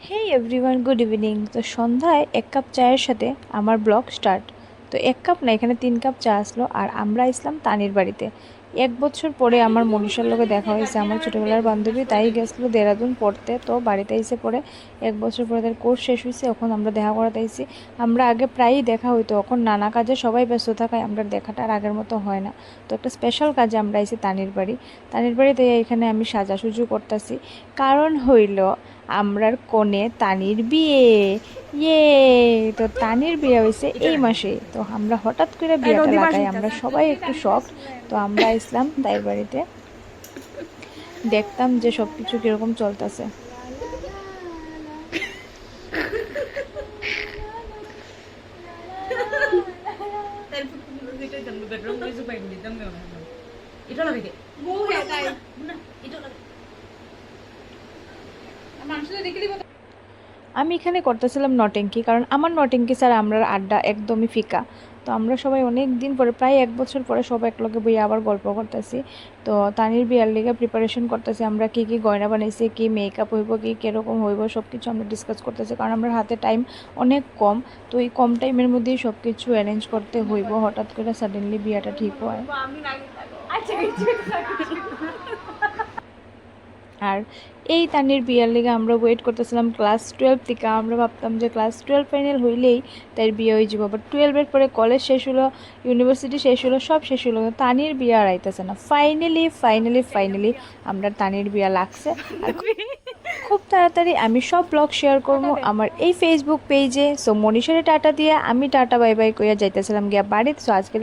হেই everyone, good evening. তো সন্ধ্যায় 1 cup চায়ের সাথে আমার ব্লগ স্টার্ট। তো 1 কাপ না, এখানে 3 কাপ চা আসলো। আর আমরা আসলাম তানির বাড়িতে। 1 বছর পরে আমার মনীষার লগে দেখা হয়েছে, আমার ছোটোবেলার বান্ধবী। তাই গেছিলো দেরাদুন পড়তে, তো বাড়িতে এসে পরে 1 বছর পরে তার কোর্স শেষ হয়েছে, এখন আমরা দেখা করাতে আইছি। আমরা আগে প্রায়ই দেখা হইতো, এখন নানা কাজে সবাই ব্যস্ত থাকায় আমরা দেখাটা আর আগের মতো হয় না। তো একটা স্পেশাল কাজে আমরা আইছি তানির বাড়ি। তানির বাড়িতে এখানে আমি সাজাসুজু করতেছি, কারণ হইল আমরার কনে তানির বিয়ে। ইয়ে, তো তানির বিয়ে হয়েছে এই মাসে। তো আমরা হঠাৎ করে বিয়েটা লাগাই, আমরা সবাই একটু শখ। তো আমরা ইসলাম তাইর বাড়িতে দেখতাম যে সব কিছু কীরকম চলতেছে। আমি এখানে করতেছিলাম নটেঙ্কি, কারণ আমার নটেঙ্কি স্যার আমরা আড্ডা একদমই ফিকা। তো আমরা সবাই অনেক দিন পরে, প্রায় 1 বছর পরে সবাই একলগে বইয়ে আবার গল্প করতেছি। তো তানির বিয়ার লিগে প্রিপারেশন করতেছি, আমরা কী কী গয়না বানাইছি, কী মেকআপ হইব, কী কীরকম হইব, সব কিছু আমরা ডিসকাস করতেছি, কারণ আমরা হাতে টাইম অনেক কম। তো এই কম টাইমের মধ্যেই সব কিছু অ্যারেঞ্জ করতে হইব। হঠাৎ করে সাডেনলি বিয়াটা ঠিক হয়। আর এই তানির বিয়ার লেগে আমরা ওয়েট করতেছিলাম ক্লাস 12 থেকে। আমরা ভাবতাম যে ক্লাস 12 ফাইনাল হইলেই তার বিয়ে হয়ে যাবো, বাট 12-এর পরে কলেজ শেষ হলো, ইউনিভার্সিটি শেষ হলো, সব শেষ হলো, তানির বিয়ে আর আইতেছে না। ফাইনালি আমরা তানির বিয়া লাগছে। আর খুব তাড়াতাড়ি আমি সব ব্লগ শেয়ার করবো আমার এই ফেসবুক পেজে। সো মনীষারে টাটা দিয়ে আমি টাটা বাই বাই কইয়া যাইতেছিলাম গিয়া বাড়িতে। সো আজকে